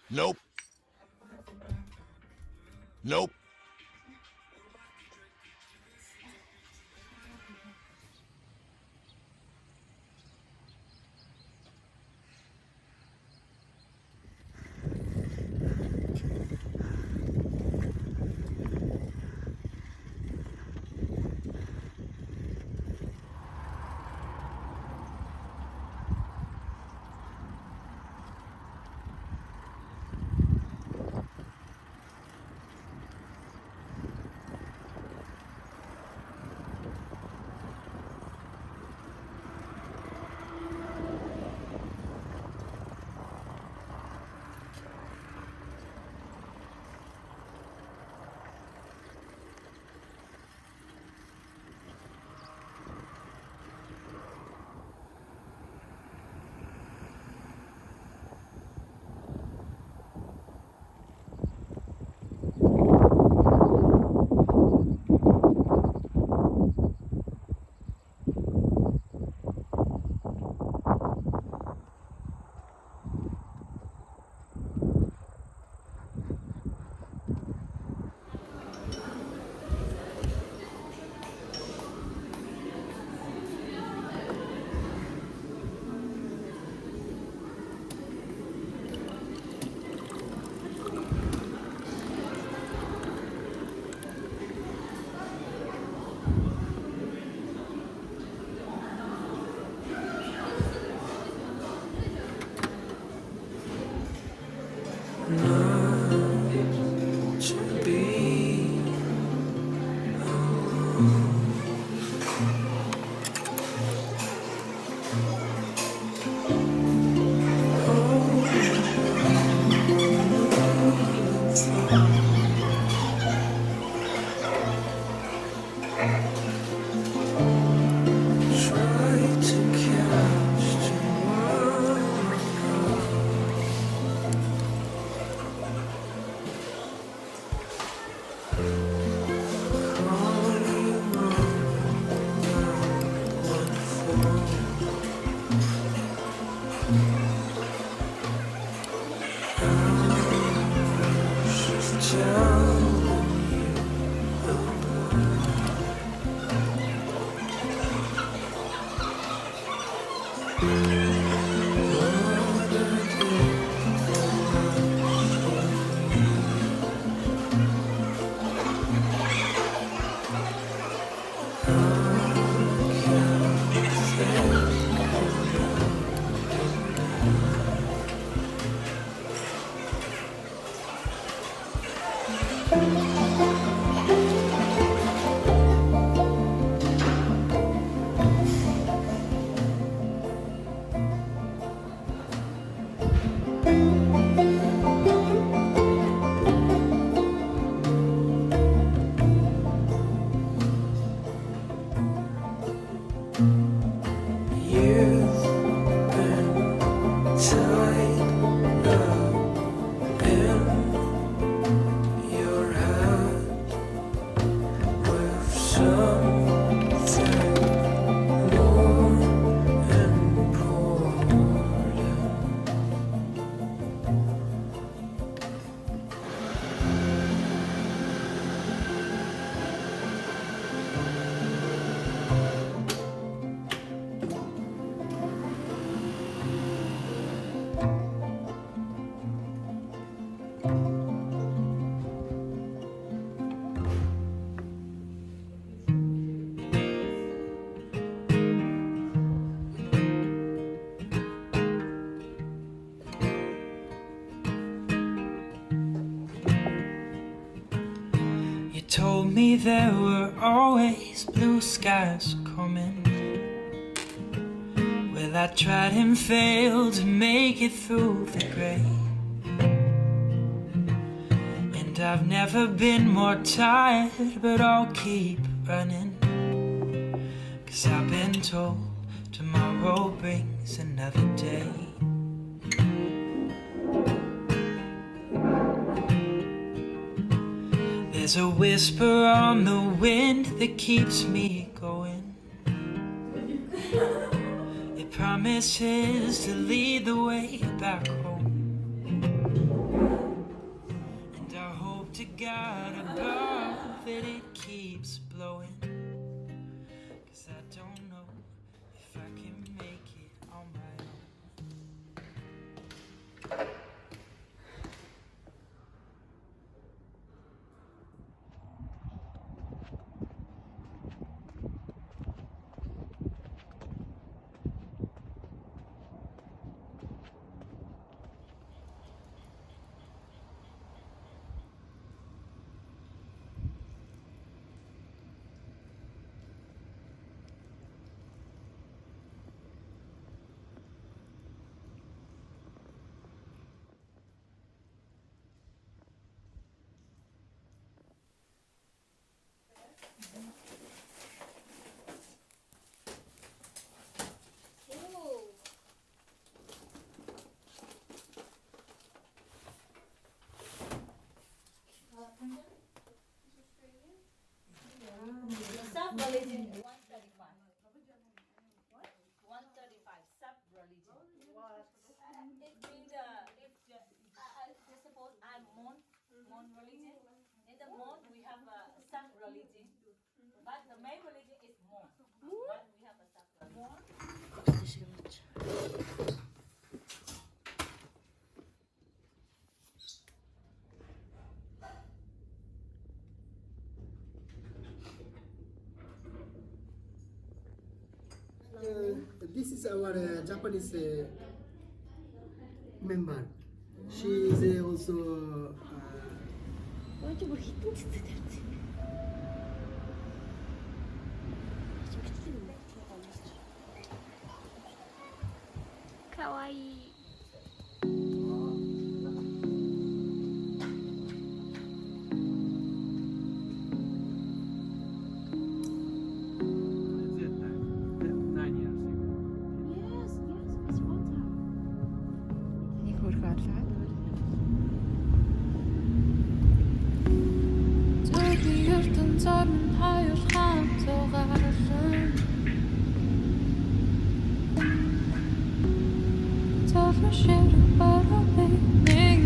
Nope. Nope. Told me there were always blue skies coming. Well, I tried and failed to make it through the gray, and I've never been more tired, but I'll keep running, 'cause I've been told tomorrow brings another day. There's a whisper on the wind that keeps me going. It promises to lead the way back home. And I hope to God above that it keeps blowing. 'Cause I don't know if I can make it on my own. Sub-religion 135. 135 sub-religion. It means suppose I'm Mon religion. In the Mon we have a sub-religion, but the main religion is Mon. But we have a sub-religion. This is our Japanese member. She is also Skjer det bare med meg?